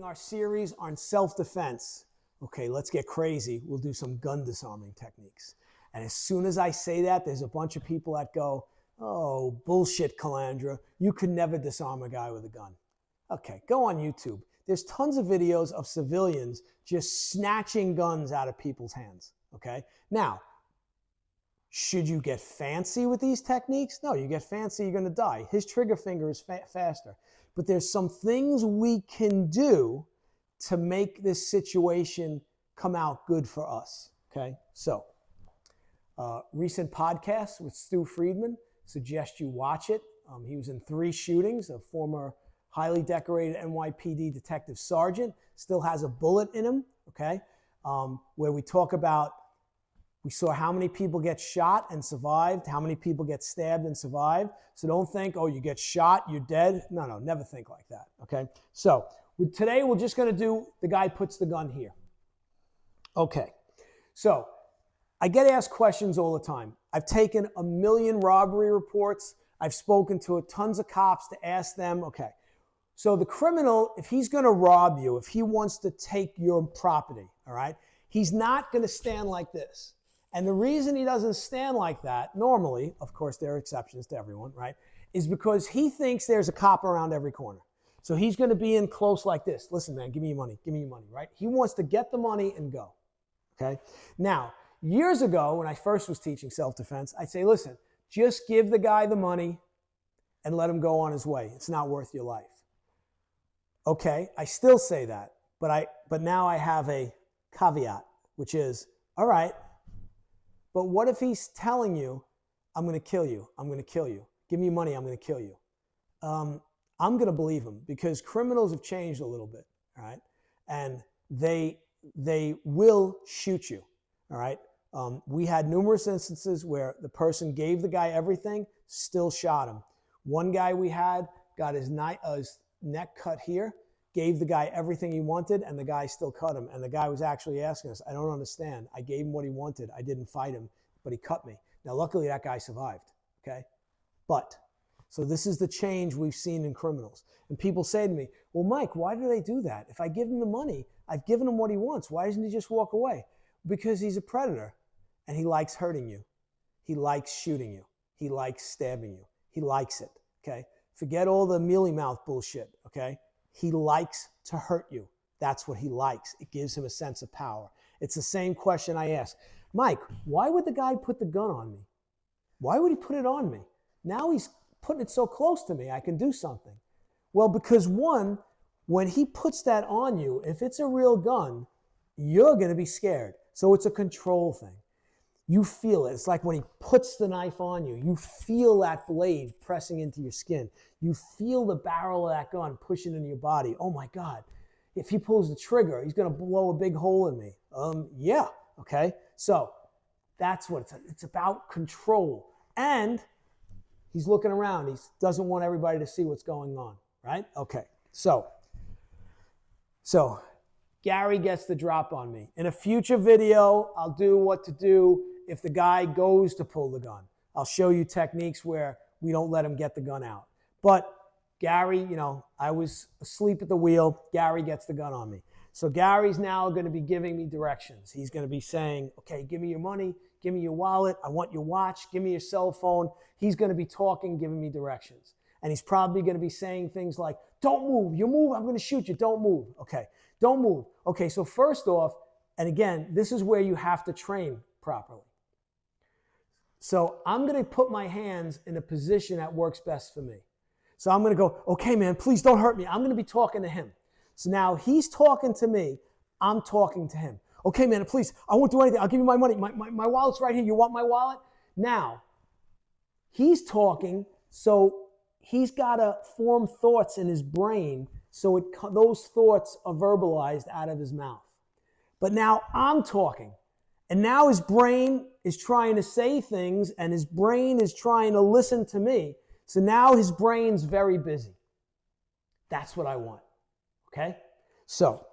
our series on self-defense. Okay, let's get crazy. We'll do some gun disarming techniques. And as soon as I say that, there's a bunch of people that go, oh, bullshit, Calandra. You could never disarm a guy with a gun. Okay, go on YouTube. There's tons of videos of civilians just snatching guns out of people's hands. Okay, now, should you get fancy with these techniques? No, you get fancy, you're going to die. His trigger finger is faster. But there's some things we can do to make this situation come out good for us. Okay, so recent podcast with Stu Friedman. Suggest you watch it. He was in 3 shootings, a former highly decorated NYPD detective sergeant, still has a bullet in him, okay, where we talk about, we saw how many people get shot and survived, how many people get stabbed and survived. So don't think, oh, you get shot, you're dead. No, never think like that, okay? So today we're just going to do the guy puts the gun here. Okay, so I get asked questions all the time. I've taken 1 million robbery reports. I've spoken to tons of cops to ask them, okay, so the criminal, if he's going to rob you, if he wants to take your property, all right, he's not going to stand like this. And the reason he doesn't stand like that, normally, of course there are exceptions to everyone, right, is because he thinks there's a cop around every corner. So he's going to be in close like this. Listen, man, give me your money, right? He wants to get the money and go, okay? Now, years ago, when I first was teaching self-defense, I'd say, listen, just give the guy the money and let him go on his way. It's not worth your life. Okay, I still say that, but now I have a caveat, which is, all right, but what if he's telling you, I'm going to kill you, I'm going to kill you. Give me money, I'm going to kill you. I'm going to believe him because criminals have changed a little bit, all right? And they will shoot you, all right? We had numerous instances where the person gave the guy everything, still shot him. One guy we had got his neck cut here, gave the guy everything he wanted, and the guy still cut him. And the guy was actually asking us, I don't understand. I gave him what he wanted. I didn't fight him, but he cut me. Now, luckily, that guy survived, okay? But, so this is the change we've seen in criminals. And people say to me, well, Mike, why do they do that? If I give him the money, I've given him what he wants. Why doesn't he just walk away? Because he's a predator, and he likes hurting you. He likes shooting you. He likes stabbing you. He likes it, okay? Forget all the mealy mouth bullshit, okay? He likes to hurt you. That's what he likes. It gives him a sense of power. It's the same question I ask. Mike, why would the guy put the gun on me? Why would he put it on me? Now he's putting it so close to me, I can do something. Well, because one, when he puts that on you, if it's a real gun, you're going to be scared. So it's a control thing. You feel it. It's like when he puts the knife on you, you feel that blade pressing into your skin. You feel the barrel of that gun pushing into your body. Oh my God, if he pulls the trigger, he's going to blow a big hole in me. Yeah, okay? So that's what it's about, control. And he's looking around. He doesn't want everybody to see what's going on, right? Okay, so Gary gets the drop on me. In a future video, I'll do what to do if the guy goes to pull the gun. I'll show you techniques where we don't let him get the gun out. But Gary, I was asleep at the wheel. Gary gets the gun on me. So Gary's now going to be giving me directions. He's going to be saying, okay, give me your money, give me your wallet, I want your watch, give me your cell phone. He's going to be talking, giving me directions. And he's probably going to be saying things like, don't move, you move, I'm going to shoot you, don't move. Okay, don't move. Okay, so first off, and again, this is where you have to train properly. So I'm going to put my hands in a position that works best for me. So I'm going to go, okay, man, please don't hurt me. I'm going to be talking to him. So now he's talking to me. I'm talking to him. Okay, man, please, I won't do anything. I'll give you my money. My wallet's right here. You want my wallet? Now, he's talking, so he's got to form thoughts in his brain so those thoughts are verbalized out of his mouth. But now I'm talking. And now his brain is trying to say things, and his brain is trying to listen to me. So now his brain's very busy. That's what I want, okay? So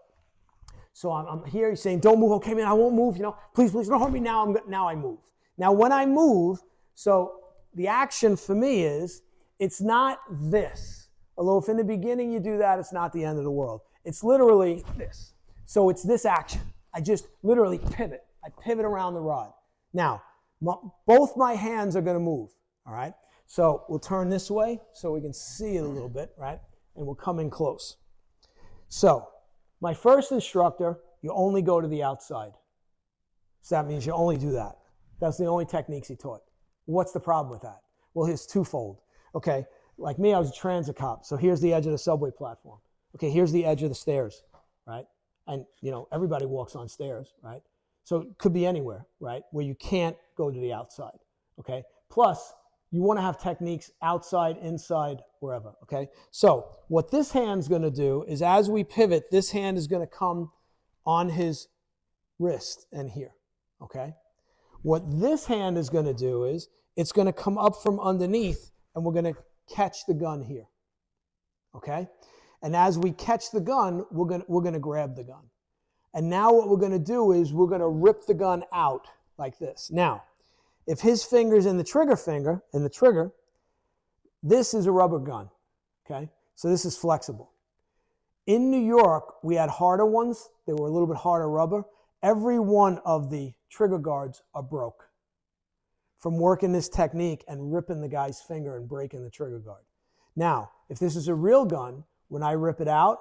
I'm here, he's saying, don't move. Okay, man, I won't move, Please, don't hurt me now. Now I move. Now when I move, so the action for me is, it's not this. Although if in the beginning you do that, it's not the end of the world. It's literally this. So it's this action. I just literally pivot. I pivot around the rod. Now, both my hands are going to move, all right? So we'll turn this way so we can see it a little bit, right? And we'll come in close. So my first instructor, you only go to the outside. So that means you only do that. That's the only techniques he taught. What's the problem with that? Well, here's twofold. Okay, like me, I was a transit cop. So here's the edge of the subway platform. Okay, here's the edge of the stairs, right? And, you know, everybody walks on stairs, right? So it could be anywhere, right, where you can't go to the outside, okay? Plus, you want to have techniques outside, inside, wherever, okay? So what this hand's going to do is as we pivot, this hand is going to come on his wrist and here, okay? What this hand is going to do is it's going to come up from underneath and we're going to catch the gun here, okay? And as we catch the gun, we're going to grab the gun. And now what we're going to do is we're going to rip the gun out like this. Now, if his finger's in the trigger finger, this is a rubber gun, okay? So this is flexible. In New York, we had harder ones. They were a little bit harder rubber. Every one of the trigger guards are broke from working this technique and ripping the guy's finger and breaking the trigger guard. Now, if this is a real gun, when I rip it out,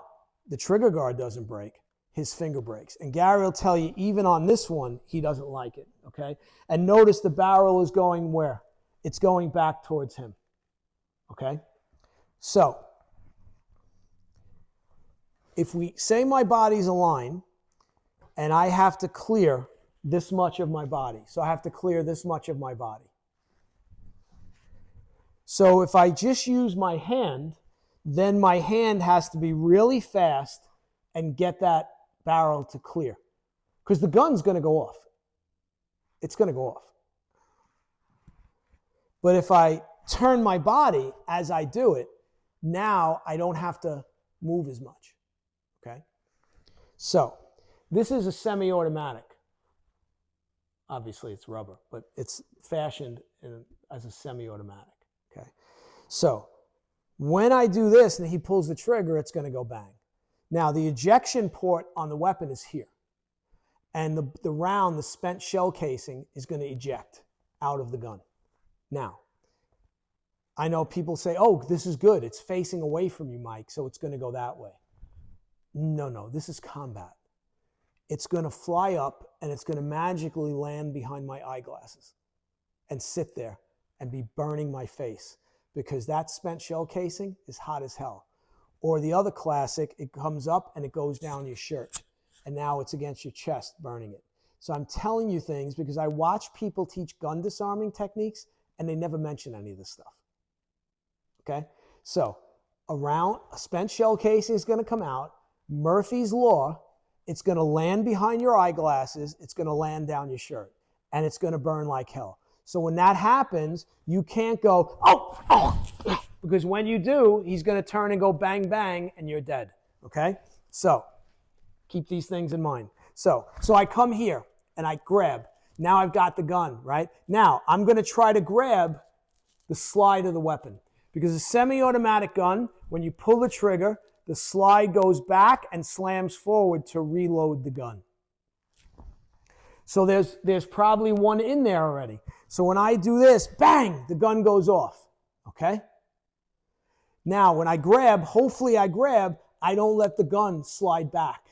the trigger guard doesn't break. His finger breaks. And Gary will tell you, even on this one, he doesn't like it, okay? And notice the barrel is going where? It's going back towards him, okay? So, if we say my body's aligned, and I have to clear this much of my body, so I have to clear this much of my body. So if I just use my hand, then my hand has to be really fast and get that barrel to clear. Because the gun's going to go off. It's going to go off. But if I turn my body as I do it, now I don't have to move as much. Okay? So, this is a semi-automatic. Obviously, it's rubber, but it's fashioned as a semi-automatic. Okay? So, when I do this and he pulls the trigger, it's going to go bang. Now, the ejection port on the weapon is here. And the round, the spent shell casing, is going to eject out of the gun. Now, I know people say, oh, this is good. It's facing away from you, Mike, so it's going to go that way. No, this is combat. It's going to fly up, and it's going to magically land behind my eyeglasses and sit there and be burning my face because that spent shell casing is hot as hell. Or the other classic, it comes up and it goes down your shirt. And now it's against your chest, burning it. So I'm telling you things because I watch people teach gun disarming techniques and they never mention any of this stuff. Okay? So a spent shell casing is going to come out. Murphy's Law, it's going to land behind your eyeglasses. It's going to land down your shirt. And it's going to burn like hell. So when that happens, you can't go, oh, because when you do, he's going to turn and go bang, bang, and you're dead. Okay? So keep these things in mind. So I come here and I grab. Now I've got the gun, right? Now I'm going to try to grab the slide of the weapon. Because a semi-automatic gun, when you pull the trigger, the slide goes back and slams forward to reload the gun. So there's probably one in there already. So when I do this, bang, the gun goes off. Okay? Now when I grab, hopefully I grab, I don't let the gun slide back.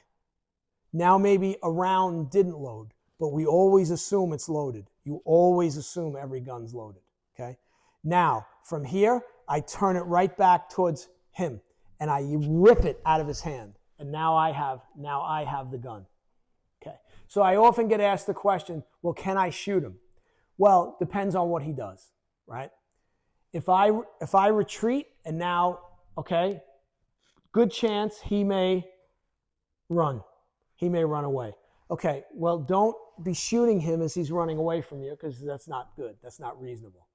Now maybe a round didn't load, but we always assume it's loaded. You always assume every gun's loaded. Okay? Now, from here, I turn it right back towards him and I rip it out of his hand. And now I have the gun. Okay. So I often get asked the question, well, can I shoot him? Well, depends on what he does, right? If I retreat and now, okay, good chance he may run. He may run away. Okay, well, don't be shooting him as he's running away from you because that's not good. That's not reasonable.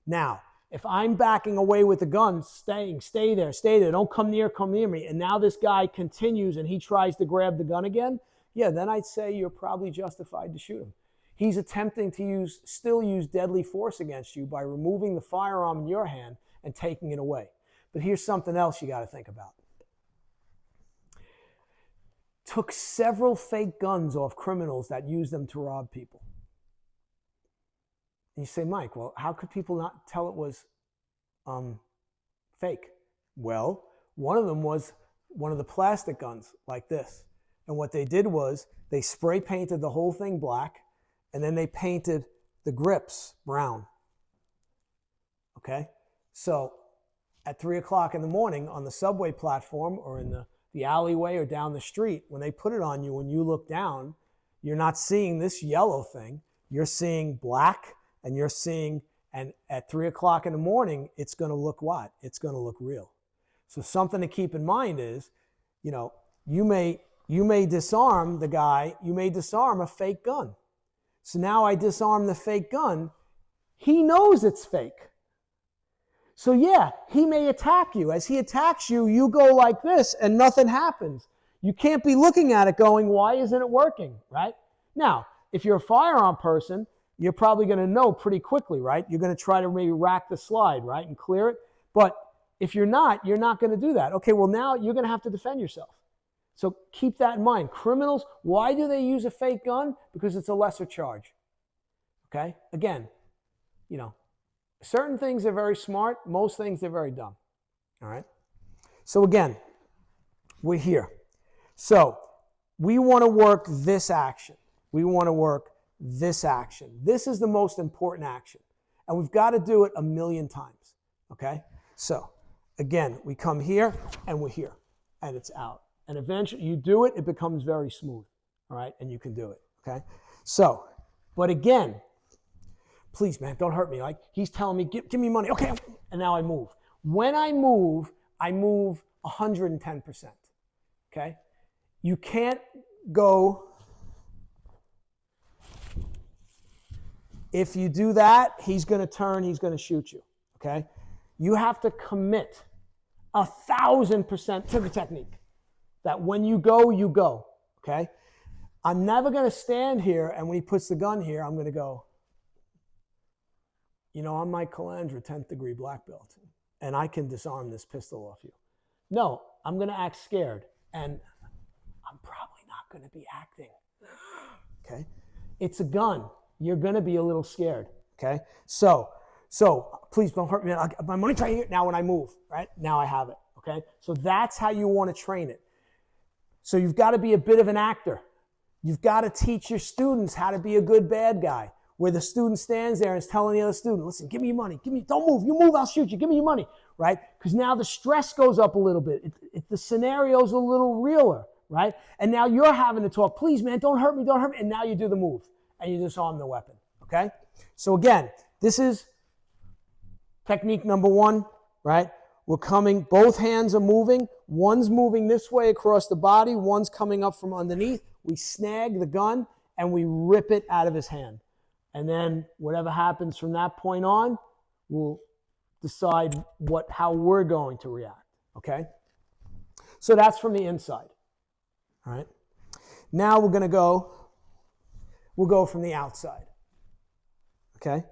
Now, if I'm backing away with the gun, stay there, don't come near me, and now this guy continues and he tries to grab the gun again, yeah, then I'd say you're probably justified to shoot him. He's attempting to still use deadly force against you by removing the firearm in your hand and taking it away. But here's something else you got to think about. took several fake guns off criminals that used them to rob people. And you say, Mike, well, how could people not tell it was fake? Well, one of them was one of the plastic guns like this. And what they did was they spray painted the whole thing black, and then they painted the grips brown. Okay? So at 3 o'clock in the morning on the subway platform or in the alleyway or down the street, when they put it on you, when you look down, you're not seeing this yellow thing. You're seeing black, and you're seeing, and at 3 o'clock in the morning, it's going to look what? It's going to look real. So something to keep in mind is, you may disarm the guy, you may disarm a fake gun. So now I disarm the fake gun. He knows it's fake. So yeah, he may attack you. As he attacks you, you go like this and nothing happens. You can't be looking at it going, why isn't it working, right? Now, if you're a firearm person, you're probably going to know pretty quickly, right? You're going to try to maybe rack the slide, right, and clear it. But if you're not going to do that. Okay, well now you're going to have to defend yourself. So keep that in mind. Criminals, why do they use a fake gun? Because it's a lesser charge. Okay? Again, certain things are very smart. Most things are very dumb. All right? So again, we're here. So we want to work this action. We want to work this action. This is the most important action. And we've got to do it 1,000,000 times. Okay? So again, we come here and we're here. And it's out. And eventually you do it, it becomes very smooth. All right? And you can do it. Okay? So, but again, please, man, don't hurt me. Like he's telling me, give me money. Okay. And now I move. When I move 110%. Okay? You can't go. If you do that, he's going to turn, he's going to shoot you. Okay? You have to commit 1,000% to the technique. That when you go, you go. Okay? I'm never going to stand here and when he puts the gun here, I'm going to go, I'm Mike Calandra, 10th degree black belt, and I can disarm this pistol off you. No, I'm going to act scared, and I'm probably not going to be acting. Okay? It's a gun. You're going to be a little scared. Okay? So please don't hurt me. My money's right here. Now when I move, right? Now I have it. Okay? So that's how you want to train it. So you've got to be a bit of an actor. You've got to teach your students how to be a good bad guy, where the student stands there and is telling the other student, listen, give me your money. Don't move. You move, I'll shoot you. Give me your money, right? Because now the stress goes up a little bit. The scenario's a little realer, right? And now you're having to talk, please, man, don't hurt me. And now you do the move, and you disarm the weapon, okay? So again, this is technique number 1, right? We're coming, both hands are moving. One's moving this way across the body. One's coming up from underneath. We snag the gun, and we rip it out of his hand. And then whatever happens from that point on, we'll decide how we're going to react, okay? So that's from the inside, all right? Now we'll go from the outside, okay?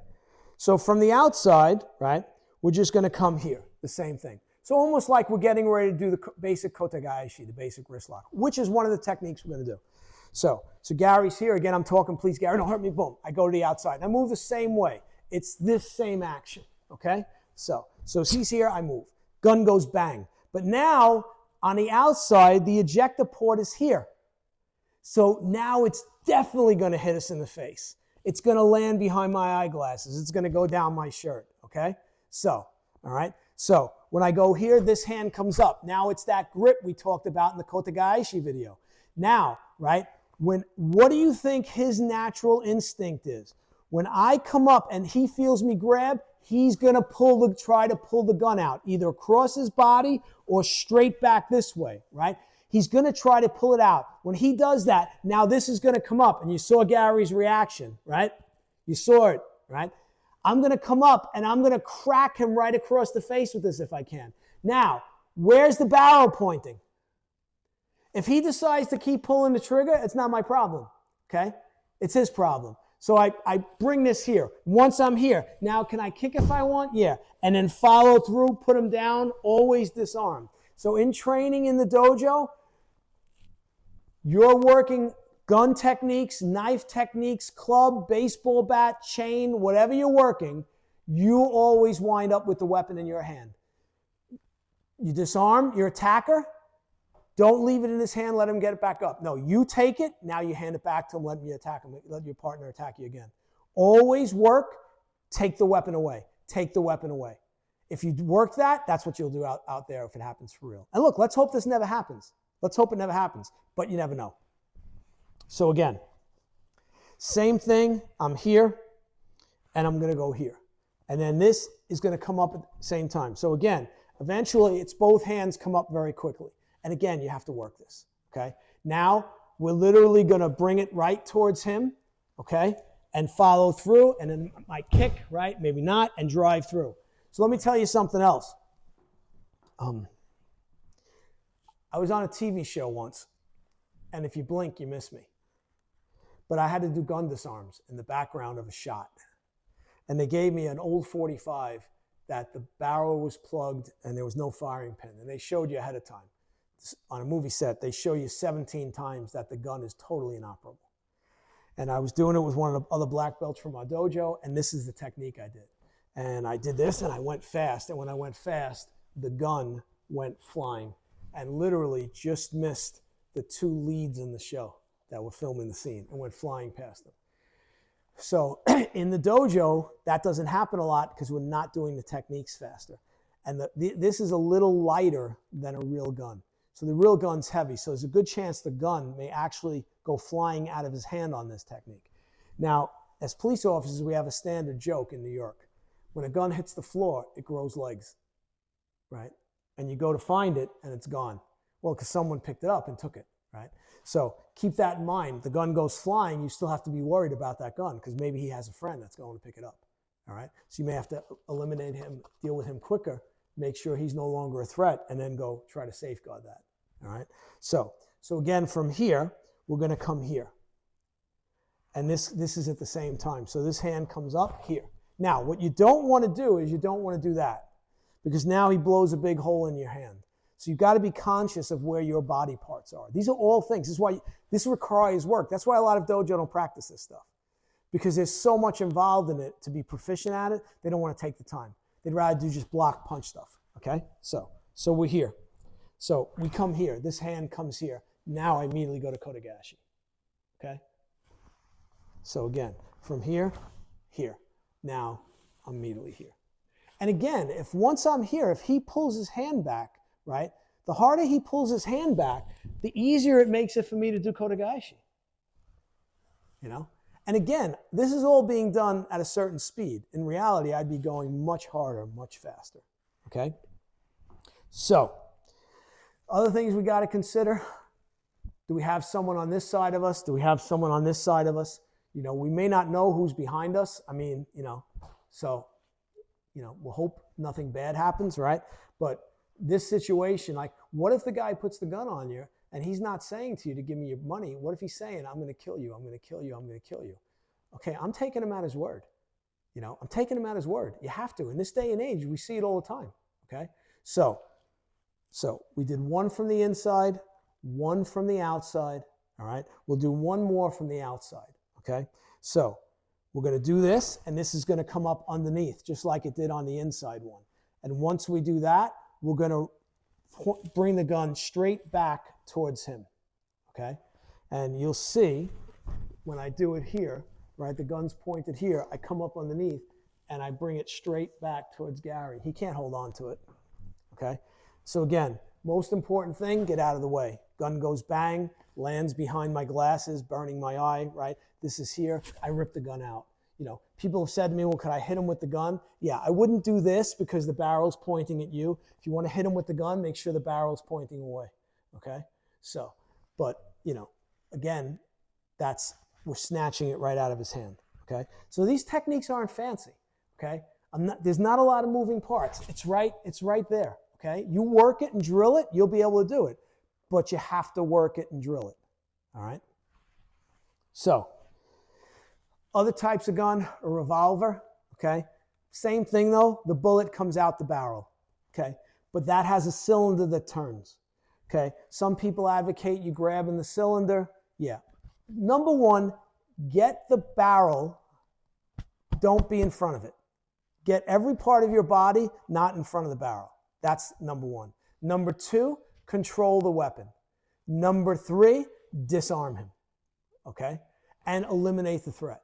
So from the outside, right, we're just going to come here, the same thing. So almost like we're getting ready to do the basic kotegaeshi, the basic wrist lock, which is one of the techniques we're going to do. So Gary's here. Again, I'm talking, please, Gary, don't hurt me. Boom. I go to the outside. And I move the same way. It's this same action, okay? So he's here, I move. Gun goes bang. But now, on the outside, the ejector port is here. So now it's definitely going to hit us in the face. It's going to land behind my eyeglasses. It's going to go down my shirt, okay? So, all right? So when I go here, this hand comes up. Now it's that grip we talked about in the kotegaeshi video. Now, right? What do you think his natural instinct is? When I come up and he feels me grab, he's going to try to pull the gun out, either across his body or straight back this way, right? He's going to try to pull it out. When he does that, now this is going to come up, and you saw Gary's reaction, right? You saw it, right? I'm going to come up, and I'm going to crack him right across the face with this if I can. Now, where's the barrel pointing? If he decides to keep pulling the trigger, it's not my problem, okay? It's his problem. So I bring this here. Once I'm here, now can I kick if I want? Yeah. And then follow through, put him down, always disarm. So in training in the dojo, You're working gun techniques, knife techniques, club, baseball bat, chain, whatever you're working, you always wind up with the weapon in your hand. You disarm your attacker. Don't leave it in his hand, let him get it back up. No, you take it, now you hand it back to him, let your partner attack you again. Always work, take the weapon away. Take the weapon away. If you work that, that's what you'll do out there if it happens for real. And look, let's hope this never happens. Let's hope it never happens, but you never know. So again, same thing, I'm here, and I'm going to go here. And then this is going to come up at the same time. So again, eventually it's both hands come up very quickly. And again, you have to work this, okay? Now, we're literally going to bring it right towards him, okay? And follow through, and then might kick, right? Maybe not, and drive through. So let me tell you something else. I was on a TV show once, and if you blink, you miss me. But I had to do gun disarms in the background of a shot. And they gave me an old 45 that the barrel was plugged and there was no firing pin. And they showed you ahead of time. On a movie set, they show you 17 times that the gun is totally inoperable. And I was doing it with one of the other black belts from our dojo, and this is the technique I did. And I did this, and I went fast. And when I went fast, the gun went flying and literally just missed the two leads in the show that were filming the scene and went flying past them. So in the dojo, that doesn't happen a lot because we're not doing the techniques faster. And this is a little lighter than a real gun. So the real gun's heavy. So there's a good chance the gun may actually go flying out of his hand on this technique. Now, as police officers, we have a standard joke in New York. When a gun hits the floor, it grows legs, right? And you go to find it, and it's gone. Well, because someone picked it up and took it, right? So keep that in mind. The gun goes flying, you still have to be worried about that gun because maybe he has a friend that's going to pick it up, all right? So you may have to eliminate him, deal with him quicker, make sure he's no longer a threat, and then go try to safeguard that, all right? So again, from here, we're going to come here. And this is at the same time. So this hand comes up here. Now, what you don't want to do is you don't want to do that because now he blows a big hole in your hand. So you've got to be conscious of where your body parts are. These are all things. This is why this requires work. That's why a lot of dojo don't practice this stuff because there's so much involved in it to be proficient at it. They don't want to take the time. They'd rather do just block punch stuff, okay? So we're here. So we come here. This hand comes here. Now I immediately go to Kotegashi, okay? So again, from here, here. Now I'm immediately here. And again, once I'm here, if he pulls his hand back, right, the harder he pulls his hand back, the easier it makes it for me to do Kotegashi. You know? And again, this is all being done at a certain speed. In reality, I'd be going much harder, much faster. Okay? So, other things we got to consider. Do we have someone on this side of us? Do we have someone on this side of us? You know, we may not know who's behind us. I mean, you know, so, you know, we'll hope nothing bad happens, right? But this situation, like, what if the guy puts the gun on you and he's not saying to you to give me your money? What if he's saying, I'm going to kill you, I'm going to kill you, I'm going to kill you? Okay, I'm taking him at his word. You know, I'm taking him at his word. You have to. In this day and age, we see it all the time, okay? So we did one from the inside, one from the outside, all right? We'll do one more from the outside, okay? So we're going to do this, and this is going to come up underneath, just like it did on the inside one. And once we do that, we're going to bring the gun straight back towards him, okay? And you'll see when I do it here, right, the gun's pointed here, I come up underneath, and I bring it straight back towards Gary. He can't hold on to it, okay? So again, most important thing, get out of the way. Gun goes bang, lands behind my glasses, burning my eye, right? This is here. I rip the gun out. You know, people have said to me, well, could I hit him with the gun? Yeah, I wouldn't do this because the barrel's pointing at you. If you want to hit him with the gun, make sure the barrel's pointing away, okay? So, but, you know, again, we're snatching it right out of his hand, okay? So these techniques aren't fancy, okay? There's not a lot of moving parts. It's right there, okay? You work it and drill it, you'll be able to do it. But you have to work it and drill it, all right? So, other types of gun, a revolver, okay? Same thing though, the bullet comes out the barrel, okay? But that has a cylinder that turns. Okay, some people advocate you grabbing the cylinder. Yeah. Number one, get the barrel, don't be in front of it. Get every part of your body not in front of the barrel. That's number one. Number two, control the weapon. Number three, disarm him. Okay? And eliminate the threat.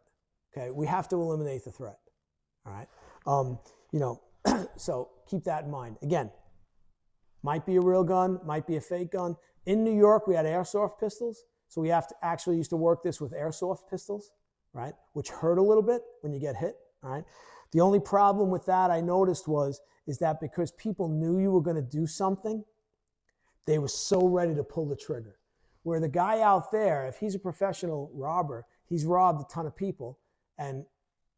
Okay? We have to eliminate the threat. All right? So keep that in mind. Again, might be a real gun, might be a fake gun. In New York, we had airsoft pistols. So we have to actually used to work this with airsoft pistols, right? Which hurt a little bit when you get hit, all right? The only problem with that I noticed is that because people knew you were going to do something, they were so ready to pull the trigger. Where the guy out there, if he's a professional robber, he's robbed a ton of people, and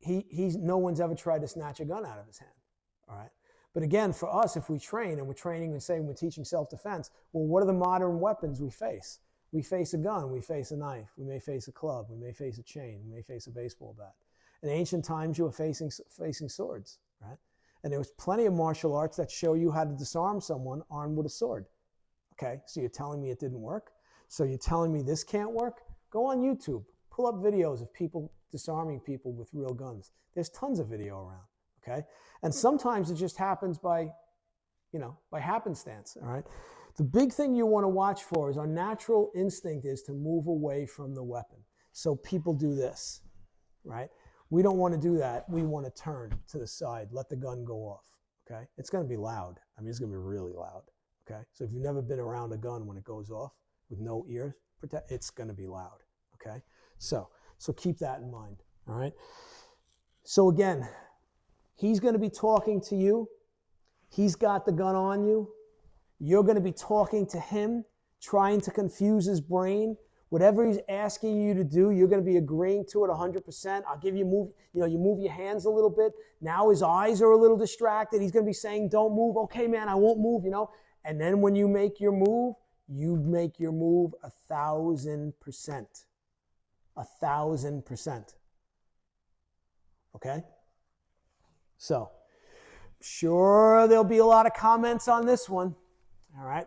no one's ever tried to snatch a gun out of his hand, all right? But again, for us, if we train and we're training and say we're teaching self-defense, well, what are the modern weapons we face? We face a gun, we face a knife, we may face a club, we may face a chain, we may face a baseball bat. In ancient times, you were facing swords, right? And there was plenty of martial arts that show you how to disarm someone armed with a sword. Okay, so you're telling me it didn't work? So you're telling me this can't work? Go on YouTube, pull up videos of people disarming people with real guns. There's tons of video around, okay? And sometimes it just happens by happenstance, all right? The big thing you want to watch for is our natural instinct is to move away from the weapon. So people do this, right? We don't want to do that. We want to turn to the side, let the gun go off, okay? It's going to be loud. I mean, it's going to be really loud, okay? So if you've never been around a gun when it goes off with no ears, it's going to be loud, okay? So keep that in mind, all right? So again, he's going to be talking to you. He's got the gun on you. You're going to be talking to him, trying to confuse his brain. Whatever he's asking you to do, you're going to be agreeing to it 100%. I'll give you you move your hands a little bit. Now his eyes are a little distracted. He's going to be saying, don't move. Okay, man, I won't move, And then when you make your move 1,000%. 1,000%. Okay? So, sure there'll be a lot of comments on this one. All right?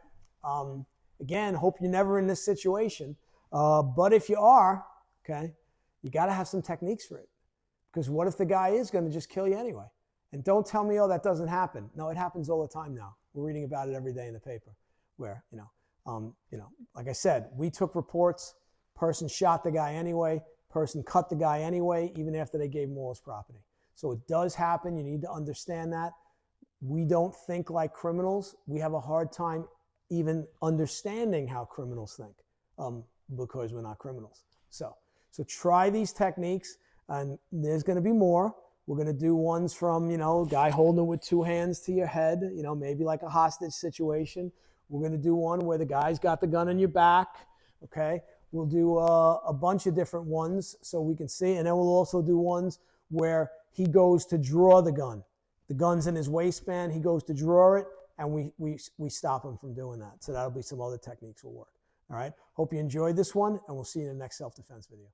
Again, hope you're never in this situation. But if you are, okay, you got to have some techniques for it. Because what if the guy is going to just kill you anyway? And don't tell me, oh, that doesn't happen. No, it happens all the time now. We're reading about it every day in the paper where, like I said, we took reports, person shot the guy anyway, person cut the guy anyway, even after they gave him all his property. So it does happen. You need to understand that. We don't think like criminals. We have a hard time even understanding how criminals think because we're not criminals. So try these techniques, and there's going to be more. We're going to do ones from, a guy holding it with two hands to your head, maybe like a hostage situation. We're going to do one where the guy's got the gun on your back, okay? We'll do a bunch of different ones so we can see, and then we'll also do ones where he goes to draw the gun. The gun's in his waistband, he goes to draw it, and we stop him from doing that. So that'll be some other techniques will work. All right? Hope you enjoyed this one, and we'll see you in the next self-defense video.